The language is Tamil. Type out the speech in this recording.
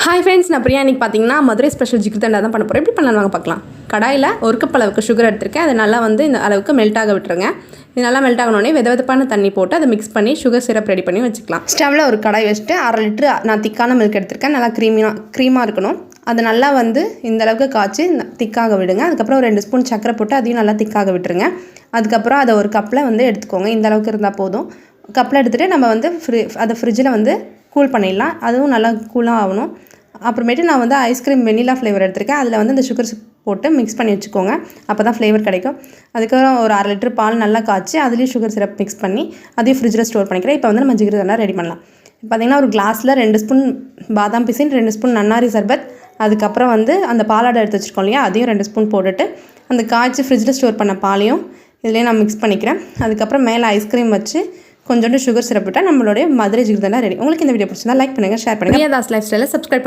ஹாய் ஃப்ரெண்ட்ஸ், நான் பிரியா. இன்றைக்கி பார்த்தீங்கன்னா மதுரை ஸ்பெஷல் ஜிகிர்தண்டா தான் பண்ண போகிறேன். எப்படி பண்ணலாம் வாங்க பார்க்கலாம். கடாயில் ஒரு கப் அளவுக்கு சுகர் எடுத்திருக்கேன். அதை நல்லா இந்த அளவுக்கு மெல்ட் ஆக விட்டுருங்க. இது நல்லா மெல்ட் ஆகணுன்னே வெதவெதப்பான தண்ணி போட்டு அதை மிக்ஸ் பண்ணி சுகர் சிரப் ரெடி பண்ணி வச்சுக்கலாம். ஸ்டவ்வில் ஒரு கடாய் வச்சுட்டு 1/2 லிட்டர் நான் திக்கான மில்க் எடுத்திருக்கேன். நல்லா க்ரீமாக இருக்கணும். அதை நல்லா இந்த அளவுக்கு காய்ச்சி திக்காக விடுங்க. அதுக்கப்புறம் ஒரு 2 ஸ்பூன் சக்கரை போட்டு அதையும் நல்லா திக்காக விட்டுருங்க. அதுக்கப்புறம் அதை ஒரு கப்பில் எடுத்துக்கோங்க. இந்த அளவுக்கு இருந்தால் போதும். கப்பில் எடுத்துகிட்டு நம்ம அதை ஃப்ரிட்ஜில் கூல் பண்ணிடலாம். அதுவும் நல்லா கூலாக ஆகணும். அப்புறமேட்டு நான் ஐஸ்கிரீம் வெனிலா ஃப்ளேவர் எடுத்திருக்கேன். அதில் இந்த சுகர் போட்டு மிக்ஸ் பண்ணி வச்சுக்கோங்க. அப்போ தான் ஃப்ளேவர் கிடைக்கும். அதுக்கப்புறம் ஒரு 1/2 லிட்டர் பால் நல்லா காய்ச்சி அதுலேயும் சுகர் சிரப் மிக்ஸ் பண்ணி அதையும் ஃப்ரிட்ஜில் ஸ்டோர் பண்ணிக்கிறேன். இப்போ நம்ம ஜிகிர்தண்டா ரெடி பண்ணலாம். பார்த்திங்கன்னா ஒரு கிளாஸில் 2 ஸ்பூன் பாதாம் பிசின், 2 ஸ்பூன் நன்னாரி சர்பத், அதுக்கப்புறம் அந்த பாலாடை எடுத்து வச்சுருக்கோம் இல்லையா, அதையும் 2 ஸ்பூன் போட்டுட்டு அந்த காய்ச்சி ஃப்ரிட்ஜில் ஸ்டோர் பண்ண பாலையும் இதுலேயே நான் மிக்ஸ் பண்ணிக்கிறேன். அதுக்கப்புறம் மேலே ஐஸ்கிரீம் வச்சு கொஞ்சோண்டு சுகர் சிரப் விட்டால் நம்மளுடைய மதுரை ஜிகிர்தண்டா ரெடி. உங்களுக்கு இந்த வீடியோ பிடிச்சிருந்தா லைக் பண்ணுங்கள், ஷேர் பண்ணுங்கள். பிரியா தாஸ் லைஃப் ஸ்டைலை சப்ஸ்கிரைப்